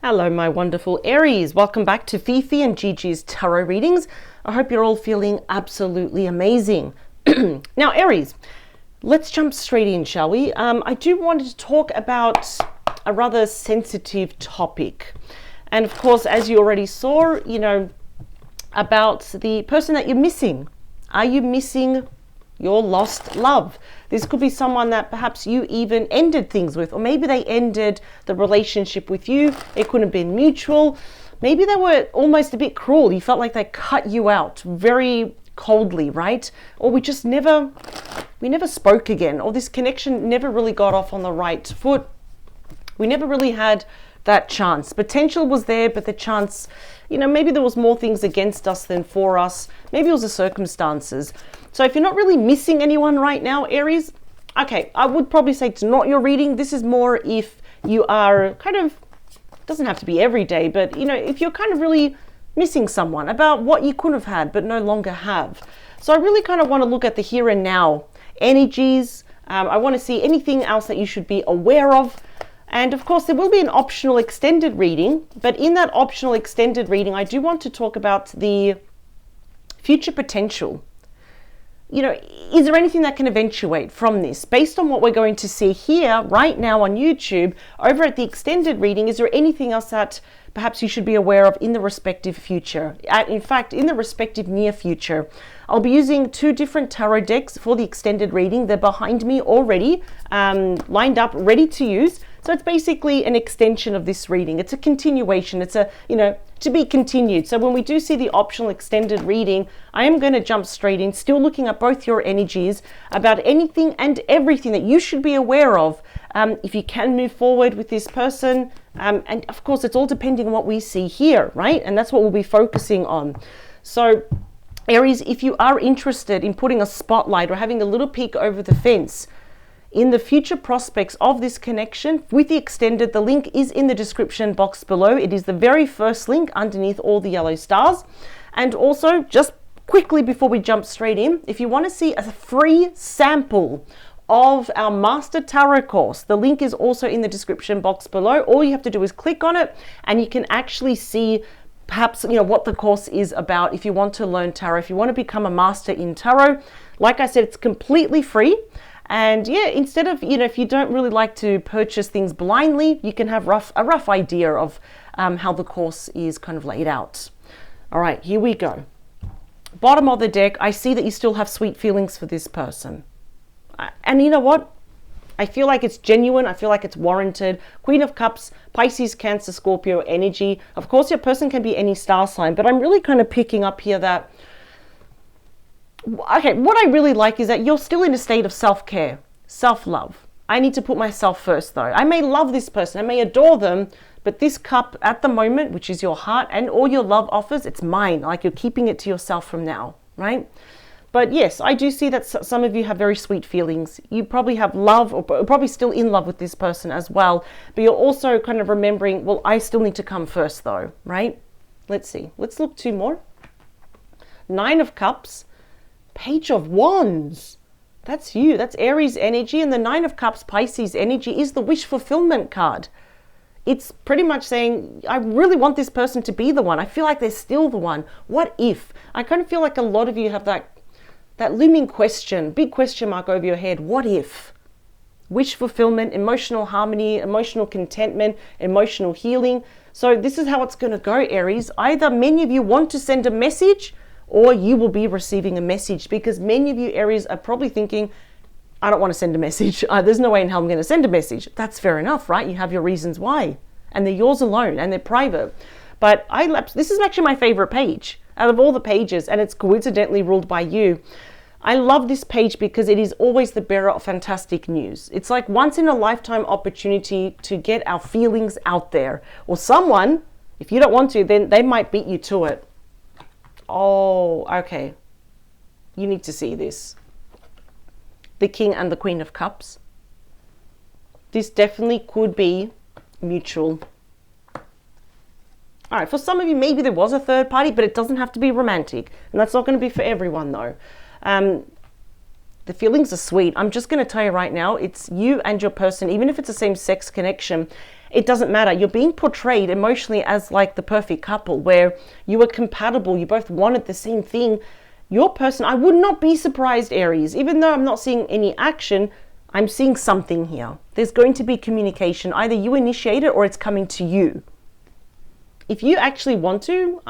Hello, my wonderful Aries. Welcome back to Fifi and Gigi's tarot readings. I hope you're all feeling absolutely amazing. Now, Aries, let's jump straight in, shall we? I do want to talk about a rather sensitive topic. And of course, as you already saw, about the person that you're missing. Are you missing your lost love? This could be someone that perhaps you even ended things with, or maybe they ended the relationship with you. It couldn't have been mutual. Maybe they were almost a bit cruel. You felt like they cut you out very coldly, right? Or we never spoke again, or this connection never really got off on the right foot. We never really had that chance. Potential was there, but the chance, maybe there was more things against us than for us. Maybe it was the circumstances. So if you're not really missing anyone right now, Aries, okay, I would probably say it's not your reading. This is more if you are doesn't have to be every day, but if you're kind of really missing someone about what you could have had but no longer have. So I really kind of want to look at the here and now energies. I want to see anything else that you should be aware of. And of course, there will be an optional extended reading, but in that optional extended reading, I do want to talk about the future potential. Is there anything that can eventuate from this? Based on what we're going to see here right now on YouTube, over at the extended reading, is there anything else that perhaps you should be aware of in the respective future? In fact, in the respective near future. I'll be using two different tarot decks for the extended reading. They're behind me already, lined up, ready to use. So it's basically an extension of this reading. It's a continuation. It's to be continued. So when we do see the optional extended reading, I am going to jump straight in, still looking at both your energies about anything and everything that you should be aware of if you can move forward with this person. And of course, it's all depending on what we see here, right? And that's what we'll be focusing on. So Aries, if you are interested in putting a spotlight or having a little peek over the fence in the future prospects of this connection with the extended, the link is in the description box below. It is the very first link underneath all the yellow stars. And also, just quickly before we jump straight in, if you want to see a free sample of our Master Tarot course, the link is also in the description box below. All you have to do is click on it and you can actually see perhaps what the course is about. If you want to learn tarot, if you want to become a master in tarot, like I said, it's completely free. And yeah, instead of, if you don't really like to purchase things blindly, you can have a rough idea of how the course is kind of laid out. All right, here we go. Bottom of the deck, I see that you still have sweet feelings for this person. And you know what? I feel like it's genuine. I feel like it's warranted. Queen of Cups, Pisces, Cancer, Scorpio energy. Of course, your person can be any star sign, but I'm really kind of picking up here that, okay, what I really like is that you're still in a state of self-care, self-love. I need to put myself first, though. I may love this person, I may adore them, but this cup at the moment, which is your heart and all your love offers, it's mine. Like you're keeping it to yourself from now, right? But yes, I do see that some of you have very sweet feelings. You probably have love, or probably still in love with this person as well. But you're also kind of remembering, well, I still need to come first, though, right? Let's see. Let's look two more. 9 of Cups. Page of Wands. That's you. That's Aries energy. And the 9 of Cups, Pisces energy, is the wish fulfillment card. It's pretty much saying, I really want this person to be the one. I feel like they're still the one. What if? I kind of feel like a lot of you have that looming question, big question mark over your head. What if? Wish fulfillment, emotional harmony, emotional contentment, emotional healing. So this is how it's going to go, Aries. Either many of you want to send a message, or you will be receiving a message, because many of you, Aries, are probably thinking, I don't want to send a message. There's no way in hell I'm going to send a message. That's fair enough, right? You have your reasons why, and they're yours alone, and they're private. But this is actually my favorite page out of all the pages, and it's coincidentally ruled by you. I love this page because it is always the bearer of fantastic news. It's like once in a lifetime opportunity to get our feelings out there. Or someone, if you don't want to, then they might beat you to it. Oh, okay. You need to see this. The King and the Queen of Cups. This definitely could be mutual. All right, for some of you, maybe there was a third party, but it doesn't have to be romantic. And that's not going to be for everyone, though. The feelings are sweet. I'm just going to tell you right now, it's you and your person, even if it's a same-sex connection, it doesn't matter. You're being portrayed emotionally as like the perfect couple where you were compatible. You both wanted the same thing. Your person, I would not be surprised, Aries, even though I'm not seeing any action, I'm seeing something here. There's going to be communication. Either you initiate it or it's coming to you. If you actually want to,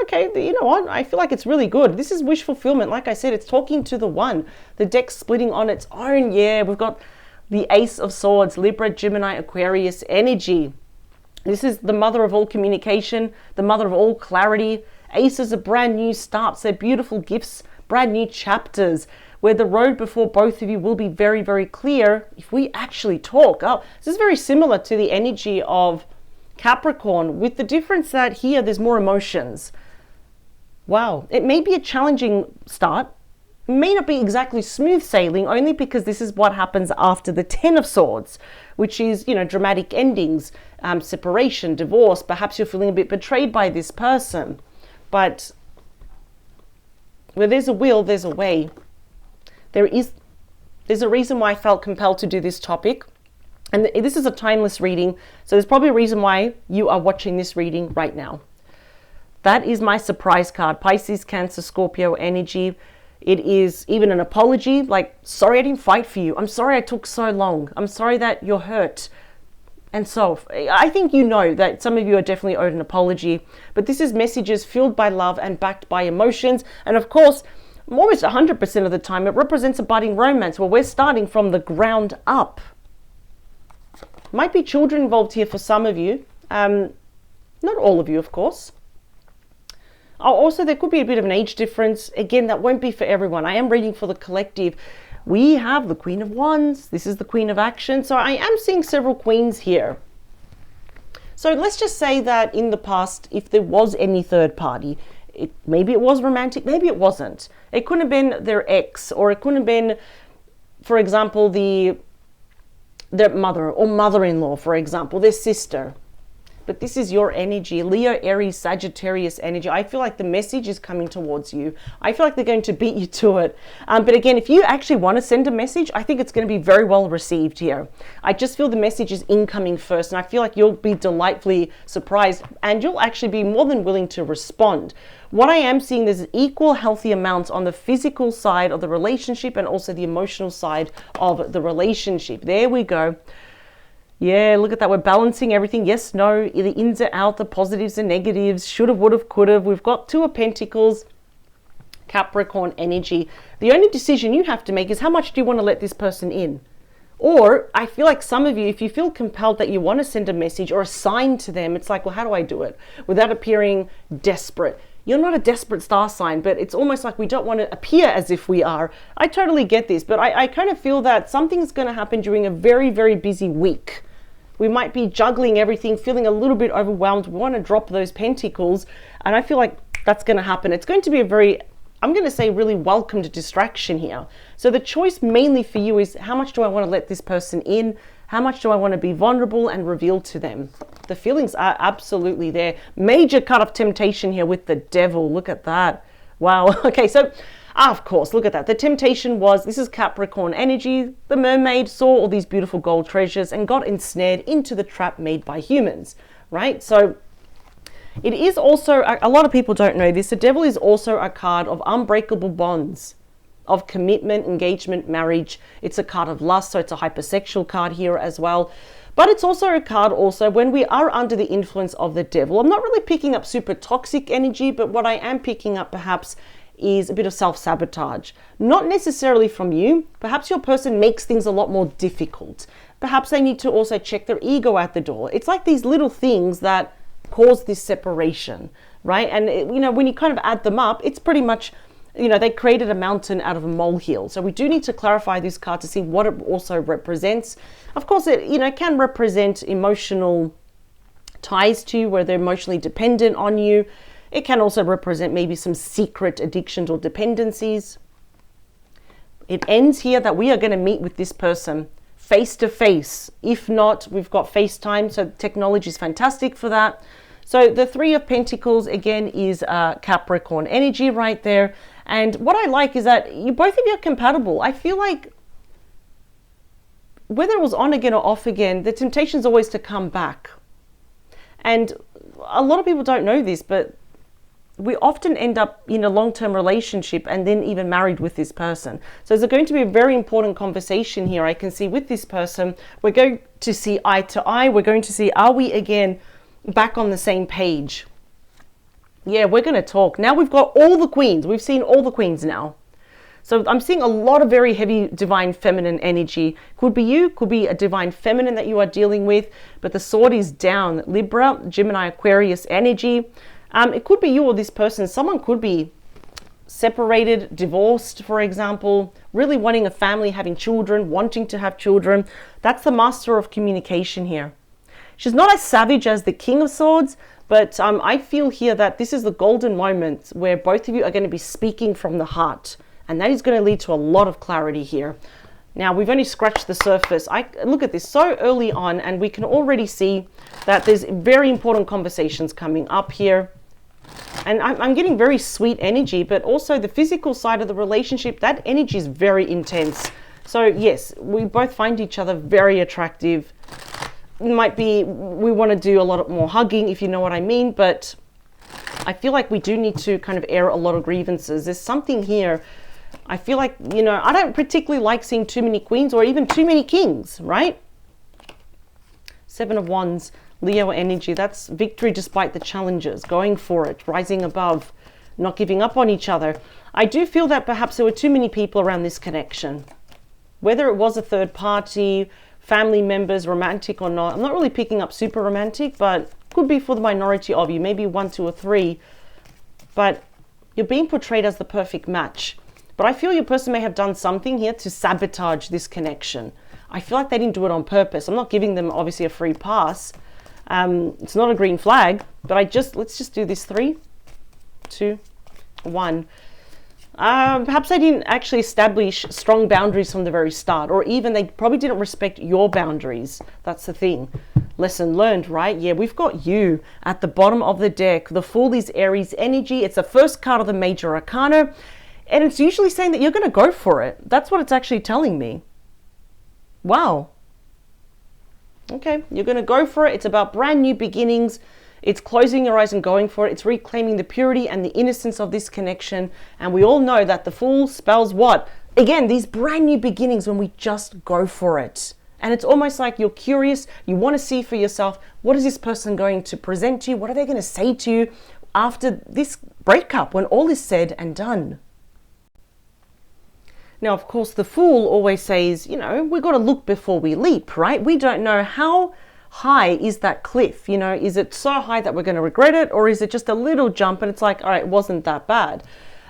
okay, you know what? I feel like it's really good. This is wish fulfillment. Like I said, it's talking to the one. The deck's splitting on its own. Yeah, we've got the Ace of Swords, Libra, Gemini, Aquarius energy. This is the mother of all communication, the mother of all clarity. Aces are brand new starts. They're beautiful gifts, brand new chapters, where the road before both of you will be very, very clear if we actually talk. Oh, this is very similar to the energy of Capricorn, with the difference that here there's more emotions. Wow, it may be a challenging start. It may not be exactly smooth sailing, only because this is what happens after the Ten of Swords, which is, you know, dramatic endings, separation, divorce. Perhaps you're feeling a bit betrayed by this person. But where there's a will, there's a way. There's a reason why I felt compelled to do this topic. And this is a timeless reading, so there's probably a reason why you are watching this reading right now. That is my surprise card, Pisces, Cancer, Scorpio energy. It is even an apology, like, sorry I didn't fight for you. I'm sorry I took so long. I'm sorry that you're hurt. And so I think you know that some of you are definitely owed an apology, but this is messages fueled by love and backed by emotions. And of course, almost 100% of the time, it represents a budding romance where we're starting from the ground up. Might be children involved here for some of you. Not all of you, of course. Also, there could be a bit of an age difference. Again, that won't be for everyone. I am reading for the collective. We have the Queen of Wands. This is the Queen of Action. So I am seeing several queens here. So let's just say that in the past, if there was any third party, maybe it was romantic, maybe it wasn't. It couldn't have been their ex, or it couldn't have been, for example, their mother or mother-in-law, for example, their sister. But this is your energy, Leo, Aries, Sagittarius energy. I feel like the message is coming towards you. I feel like they're going to beat you to it. But again, if you actually want to send a message, I think it's going to be very well received here. I just feel the message is incoming first, and I feel like you'll be delightfully surprised, and you'll actually be more than willing to respond. What I am seeing, there's equal healthy amounts on the physical side of the relationship and also the emotional side of the relationship. There we go. Yeah, look at that. We're balancing everything. Yes, no, the ins are out, the positives and negatives, shoulda, woulda, coulda. We've got Two of Pentacles, Capricorn energy. The only decision you have to make is how much do you want to let this person in? Or I feel like some of you, if you feel compelled that you want to send a message or a sign to them, it's like, well, how do I do it without appearing desperate? You're not a desperate star sign, but it's almost like we don't want to appear as if we are. I totally get this, but I kind of feel that something's going to happen during a very, very busy week. We might be juggling everything, feeling a little bit overwhelmed. We want to drop those pentacles, and I feel like that's going to happen. It's going to be a very, I'm going to say, really welcomed distraction here. So the choice mainly for you is, how much do I want to let this person in? How much do I want to be vulnerable and reveal to them? The feelings are absolutely there. Major cut of temptation here with the Devil. Look at that. Wow. Okay, so of course, look at that. The temptation was, this is Capricorn energy. The mermaid saw all these beautiful gold treasures and got ensnared into the trap made by humans, right? So it is also, a lot of people don't know this, the Devil is also a card of unbreakable bonds, of commitment, engagement, marriage. It's a card of lust, so it's a hypersexual card here as well. But it's also a card also when we are under the influence of the Devil. I'm not really picking up super toxic energy, but what I am picking up perhaps is a bit of self-sabotage. Not necessarily from you. Perhaps your person makes things a lot more difficult. Perhaps they need to also check their ego at the door. It's like these little things that cause this separation, right? And you know, when you kind of add them up, it's pretty much, you know, they created a mountain out of a molehill. So we do need to clarify this card to see what it also represents. Of course, it, you know, can represent emotional ties to you, where they're emotionally dependent on you. It can also represent maybe some secret addictions or dependencies. It ends here that we are going to meet with this person face to face. If not, we've got FaceTime, so technology is fantastic for that. So the Three of Pentacles, again, is Capricorn energy right there. And what I like is that both of you are compatible. I feel like whether it was on again or off again, the temptation is always to come back. And a lot of people don't know this, but we often end up in a long-term relationship and then even married with this person. So there's going to be a very important conversation here. I can see with this person, we're going to see eye to eye. We're going to see, are we again back on the same page? Yeah, we're going to talk. Now we've got all the queens. We've seen all the queens now. So I'm seeing a lot of very heavy divine feminine energy. Could be you, could be a divine feminine that you are dealing with, but the sword is down. Libra, Gemini, Aquarius energy. It could be you or this person. Someone could be separated, divorced, for example, really wanting a family, having children, wanting to have children. That's the master of communication here. She's not as savage as the King of Swords, but I feel here that this is the golden moment where both of you are going to be speaking from the heart. And that is going to lead to a lot of clarity here. Now, we've only scratched the surface. I look at this so early on, and we can already see that there's very important conversations coming up here. And I'm getting very sweet energy, but also the physical side of the relationship, that energy is very intense. So yes, we both find each other very attractive. It might be we want to do a lot more hugging, if you know what I mean, but I feel like we do need to kind of air a lot of grievances. There's something here. I feel like, I don't particularly like seeing too many queens or even too many kings, right? Seven of Wands, Leo energy. That's victory despite the challenges, going for it, rising above, not giving up on each other. I do feel that perhaps there were too many people around this connection. Whether it was a third party, family members, romantic or not. I'm not really picking up super romantic, but could be for the minority of you, maybe 1, 2, or 3. But you're being portrayed as the perfect match. But I feel your person may have done something here to sabotage this connection. I feel like they didn't do it on purpose. I'm not giving them obviously a free pass. It's not a green flag, but let's just do this. 3, 2, 1. Perhaps they didn't actually establish strong boundaries from the very start, or even they probably didn't respect your boundaries. That's the thing. Lesson learned, right? Yeah, we've got you at the bottom of the deck. The Fool is Aries energy. It's the first card of the major arcana. And it's usually saying that you're going to go for it. That's what it's actually telling me. Wow. Okay, you're going to go for it. It's about brand new beginnings. It's closing your eyes and going for it. It's reclaiming the purity and the innocence of this connection. And we all know that the Fool spells what? Again, these brand new beginnings when we just go for it. And it's almost like you're curious. You want to see for yourself, what is this person going to present to you? What are they going to say to you after this breakup when all is said and done? Now, of course, the Fool always says, we've got to look before we leap, right? We don't know how high is that cliff. Is it so high that we're going to regret it? Or is it just a little jump and it's like, all right, it wasn't that bad.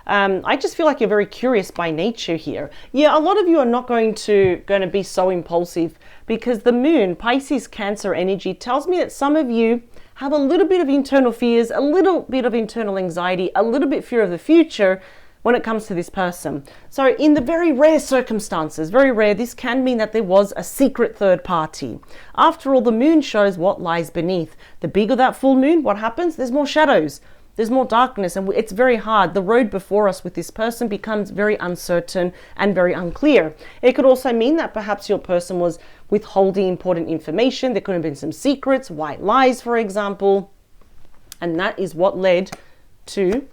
I just feel like you're very curious by nature here. Yeah, a lot of you are not going to be so impulsive because the Moon, Pisces, Cancer energy tells me that some of you have a little bit of internal fears, a little bit of internal anxiety, a little bit fear of the future when it comes to this person. So in the very rare circumstances, very rare, this can mean that there was a secret third party. After all, the Moon shows what lies beneath. The bigger that full moon, what happens? There's more shadows. There's more darkness, and it's very hard. The road before us with this person becomes very uncertain and very unclear. It could also mean that perhaps your person was withholding important information. There could have been some secrets, white lies, for example. And that is what led to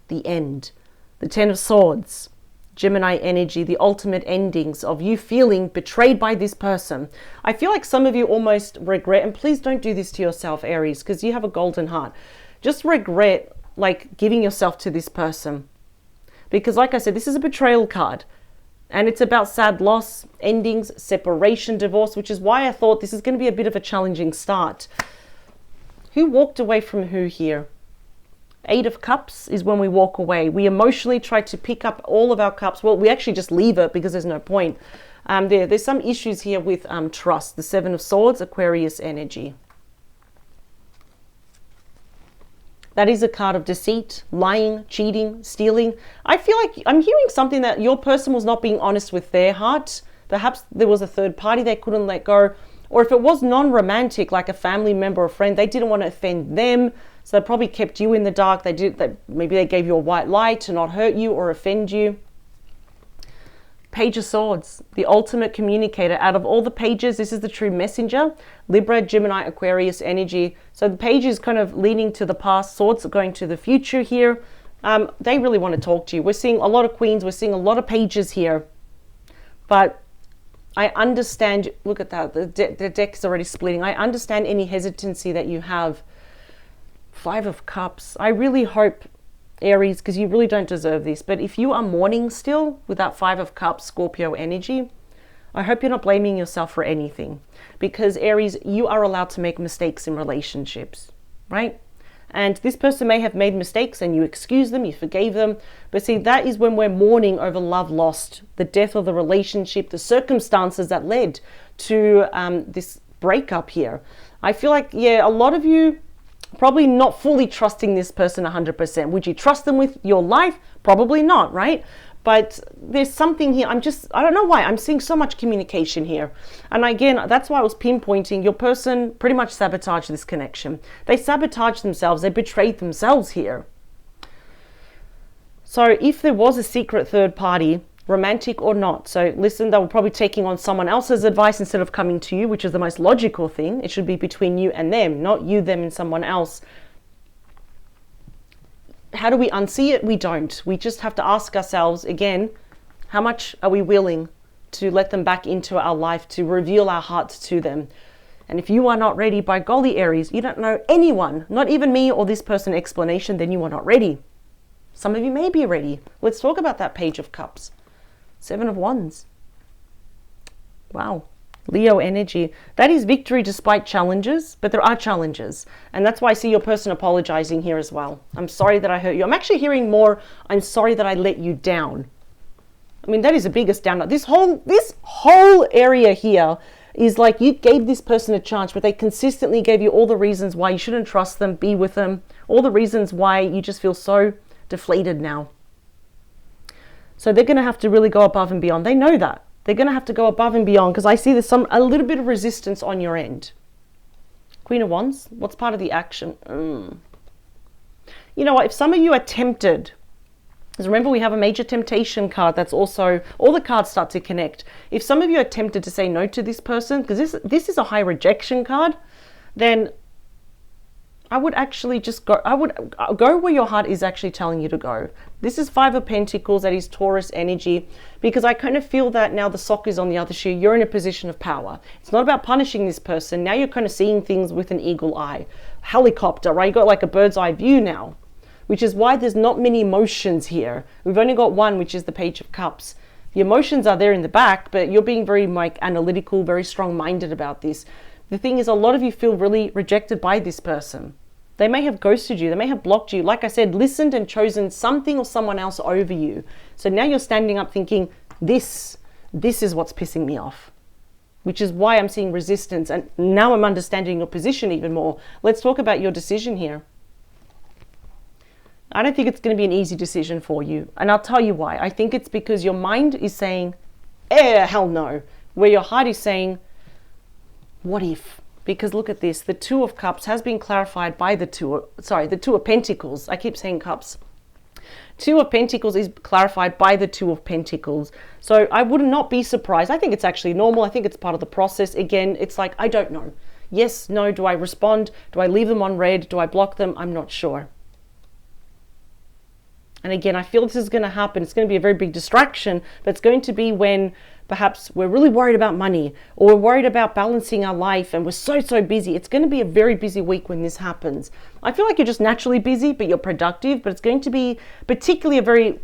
the end. The Ten of Swords, Gemini energy, the ultimate endings of you feeling betrayed by this person. I feel like some of you almost regret, and please don't do this to yourself, Aries, because you have a golden heart. Just regret like giving yourself to this person. Because like I said, this is a betrayal card. And it's about sad loss, endings, separation, divorce, which is why I thought this is going to be a bit of a challenging start. Who walked away from who here? 8 of Cups is when we walk away. We emotionally try to pick up all of our cups. Well, we actually just leave it because there's no point. There's some issues here with trust. The 7 of Swords, Aquarius energy. That is a card of deceit, lying, cheating, stealing. I feel like I'm hearing something that your person was not being honest with their heart. Perhaps there was a third party they couldn't let go. Or if it was non-romantic, like a family member or friend, they didn't want to offend them, so they probably kept you in the dark. Maybe they gave you a white lie to not hurt you or offend you. Page of Swords, the ultimate communicator. Out of all the pages, this is the true messenger. Libra, Gemini, Aquarius energy. So the page is kind of leaning to the past. Swords are going to the future here. They really want to talk to you. We're seeing a lot of queens. We're seeing a lot of pages here. But I understand. Look at that. The deck is already splitting. I understand any hesitancy that you have. 5 of Cups. I really hope, Aries, because you really don't deserve this, but if you are mourning still with that 5 of Cups Scorpio energy, I hope you're not blaming yourself for anything, because Aries, you are allowed to make mistakes in relationships, right? And this person may have made mistakes and you excuse them, you forgave them, but see, that is when we're mourning over love lost, the death of the relationship, the circumstances that led to this breakup here. I feel like, yeah, a lot of you probably not fully trusting this person 100%. Would you trust them with your life? Probably not, right? But there's something here. I don't know why. I'm seeing so much communication here. And again, that's why I was pinpointing your person pretty much sabotaged this connection. They sabotaged themselves. They betrayed themselves here. So if there was a secret third party, romantic or not, so listen, they were probably taking on someone else's advice instead of coming to you, which is the most logical thing. It should be between you and them, not you, them, and someone else. How do we unsee it? We don't. We just have to ask ourselves again, how much are we willing to let them back into our life, to reveal our hearts to them? And if you are not ready, by golly, Aries, you don't know anyone, not even me or this person explanation, then you are not ready. Some of you may be ready. Let's talk about that Page of Cups. 7 of Wands. Wow. Leo energy. That is victory despite challenges, but there are challenges. And that's why I see your person apologizing here as well. I'm sorry that I hurt you. I'm actually hearing more, I'm sorry that I let you down. I mean, that is the biggest down. This whole area here is like you gave this person a chance, but they consistently gave you all the reasons why you shouldn't trust them, be with them, all the reasons why you just feel so deflated now. So they're going to have to really go above and beyond. They know that. They're going to have to go above and beyond, because I see there's a little bit of resistance on your end. Queen of Wands, what's part of the action? You know what, if some of you are tempted, because remember we have a major temptation card, that's also, all the cards start to connect. If some of you are tempted to say no to this person, because this is a high rejection card, then I would actually just go, go where your heart is actually telling you to go. This is 5 of Pentacles, that is Taurus energy, because I kind of feel that now the sock is on the other shoe. You're in a position of power. It's not about punishing this person. Now you're kind of seeing things with an eagle eye. Helicopter, right? You got like a bird's eye view now, which is why there's not many emotions here. We've only got one, which is the Page of Cups. The emotions are there in the back, but you're being very analytical, very strong-minded about this. The thing is, a lot of you feel really rejected by this person. They may have ghosted you. They may have blocked you. Like I said, listened and chosen something or someone else over you. So now you're standing up thinking, this is what's pissing me off, which is why I'm seeing resistance. And now I'm understanding your position even more. Let's talk about your decision here. I don't think it's going to be an easy decision for you. And I'll tell you why. I think it's because your mind is saying, hell no. Where your heart is saying, what if? Because look at this, the 2 of Cups has been clarified by the 2 of Pentacles. I keep saying Cups. 2 of Pentacles is clarified by the 2 of Pentacles. So I would not be surprised. I think it's actually normal. I think it's part of the process. Again, it's like, I don't know. Yes, no, do I respond? Do I leave them on red? Do I block them? I'm not sure. And again, I feel this is going to happen. It's going to be a very big distraction, but it's going to be when perhaps we're really worried about money, or we're worried about balancing our life and we're so busy. It's going to be a very busy week when this happens. I feel like you're just naturally busy, but you're productive, but it's going to be particularly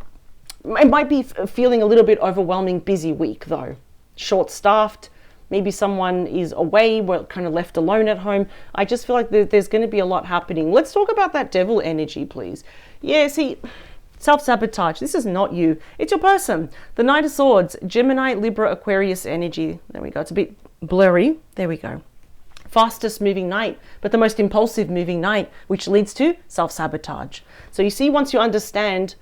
it might be feeling a little bit overwhelming busy week though. Short-staffed, maybe someone is away, we're kind of left alone at home. I just feel like there's going to be a lot happening. Let's talk about that devil energy, please. Yeah, see, self-sabotage. This is not you. It's your person. The Knight of Swords, Gemini, Libra, Aquarius energy. There we go. It's a bit blurry. There we go. Fastest moving night, but the most impulsive moving night, which leads to self-sabotage. So you see, once you understand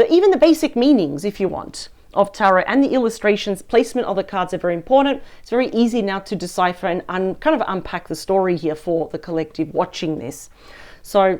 even the basic meanings, if you want, of tarot and the illustrations, placement of the cards are very important. It's very easy now to decipher and kind of unpack the story here for the collective watching this. So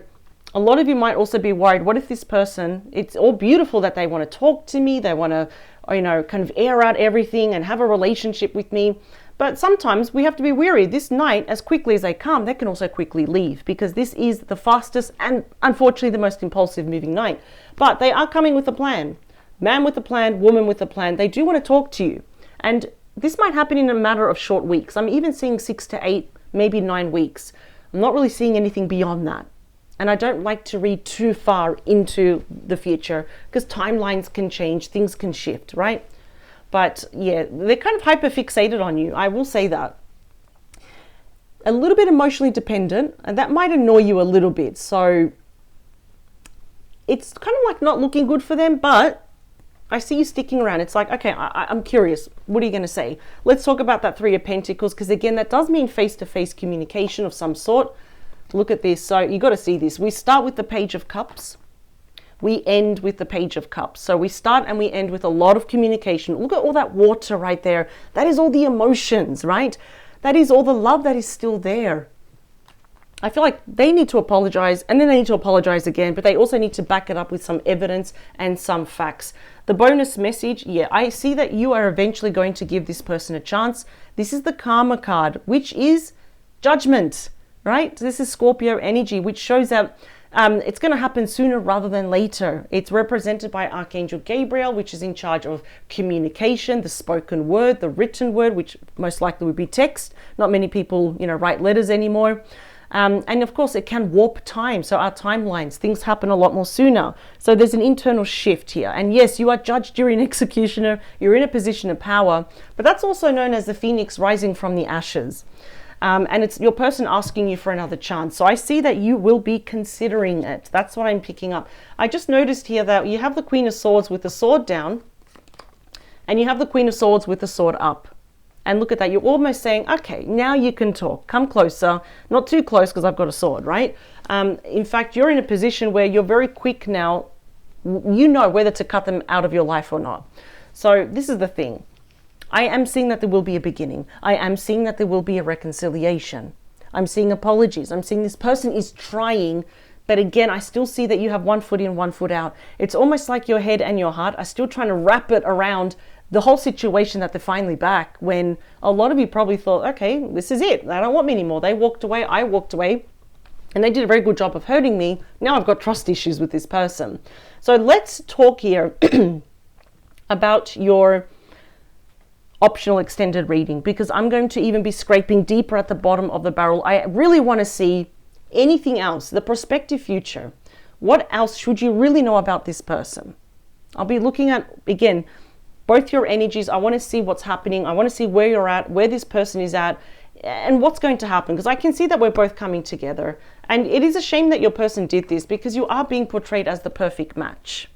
a lot of you might also be worried, what if this person, it's all beautiful that they want to talk to me, they want to, kind of air out everything and have a relationship with me. But sometimes we have to be wary. This night, as quickly as they come, they can also quickly leave, because this is the fastest and unfortunately the most impulsive moving night. But they are coming with a plan. Man with a plan, woman with a plan. They do want to talk to you. And this might happen in a matter of short weeks. I'm even seeing 6 to 8, maybe 9 weeks. I'm not really seeing anything beyond that. And I don't like to read too far into the future, because timelines can change, things can shift, right? But yeah, they're kind of hyper fixated on you. I will say that. A little bit emotionally dependent, and that might annoy you a little bit. So it's kind of like not looking good for them, but I see you sticking around. It's like, okay, I'm curious. What are you going to say? Let's talk about that Three of Pentacles, because again, that does mean face-to-face communication of some sort. Look at this. So you got to see this. We start with the Page of Cups. We end with the Page of Cups. So we start and we end with a lot of communication. Look at all that water right there. That is all the emotions, right? That is all the love that is still there. I feel like they need to apologize, and then they need to apologize again, but they also need to back it up with some evidence and some facts. The bonus message, yeah, I see that you are eventually going to give this person a chance. This is the Karma card, which is judgment, right? This is Scorpio energy, which shows that it's going to happen sooner rather than later. It's represented by Archangel Gabriel, which is in charge of communication, the spoken word, the written word, which most likely would be text. Not many people, write letters anymore. And of course, it can warp time. So our timelines, things happen a lot more sooner. So there's an internal shift here. And yes, you are judged, you're an executioner, you're in a position of power, but that's also known as the phoenix rising from the ashes. And it's your person asking you for another chance. So I see that you will be considering it. That's what I'm picking up. I just noticed here that you have the Queen of Swords with the sword down, and you have the Queen of Swords with the sword up. And look at that. You're almost saying, okay, now you can talk. Come closer. Not too close because I've got a sword, right? In fact, you're in a position where you're very quick now. You know whether to cut them out of your life or not. So this is the thing. I am seeing that there will be a beginning. I am seeing that there will be a reconciliation. I'm seeing apologies. I'm seeing this person is trying, but again, I still see that you have one foot in, one foot out. It's almost like your head and your heart are still trying to wrap it around the whole situation that they're finally back, when a lot of you probably thought, okay, this is it. They don't want me anymore. They walked away. I walked away. And they did a very good job of hurting me. Now I've got trust issues with this person. So let's talk here about your optional extended reading, because I'm going to even be scraping deeper at the bottom of the barrel. I really want to see anything else, the prospective future. What else should you really know about this person? I'll be looking at, again, both your energies. I want to see what's happening. I want to see where you're at, where this person is at, and what's going to happen, because I can see that we're both coming together. And it is a shame that your person did this, because you are being portrayed as the perfect match.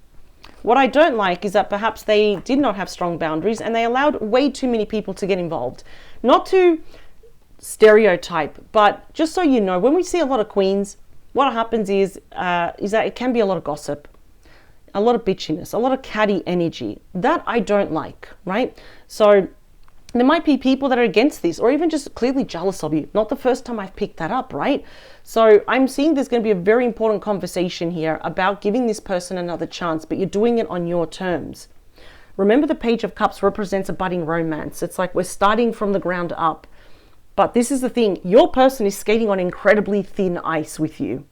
What I don't like is that perhaps they did not have strong boundaries and they allowed way too many people to get involved. Not to stereotype, but just so you know, when we see a lot of queens, what happens is that it can be a lot of gossip, a lot of bitchiness, a lot of catty energy. That I don't like, right? So there might be people that are against this, or even just clearly jealous of you. Not the first time I've picked that up, right? So I'm seeing there's going to be a very important conversation here about giving this person another chance, but you're doing it on your terms. Remember, the Page of Cups represents a budding romance. It's like we're starting from the ground up. But this is the thing. Your person is skating on incredibly thin ice with you.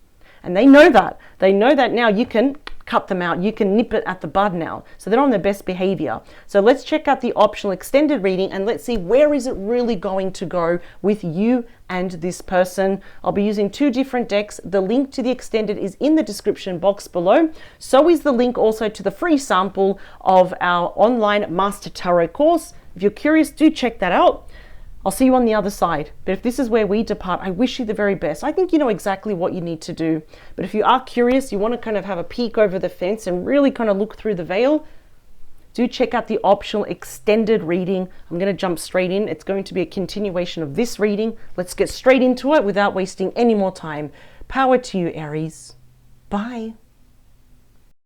And they know that. They know that now you can cut them out. You can nip it at the bud now. So they're on their best behavior. So let's check out the optional extended reading and let's see where is it really going to go with you and this person. I'll be using 2 different decks. The link to the extended is in the description box below. So is the link also to the free sample of our online Master Tarot course. If you're curious, do check that out. I'll see you on the other side. But if this is where we depart, I wish you the very best. I think you know exactly what you need to do. But if you are curious, you want to kind of have a peek over the fence and really kind of look through the veil, do check out the optional extended reading. I'm going to jump straight in. It's going to be a continuation of this reading. Let's get straight into it without wasting any more time. Power to you, Aries. Bye.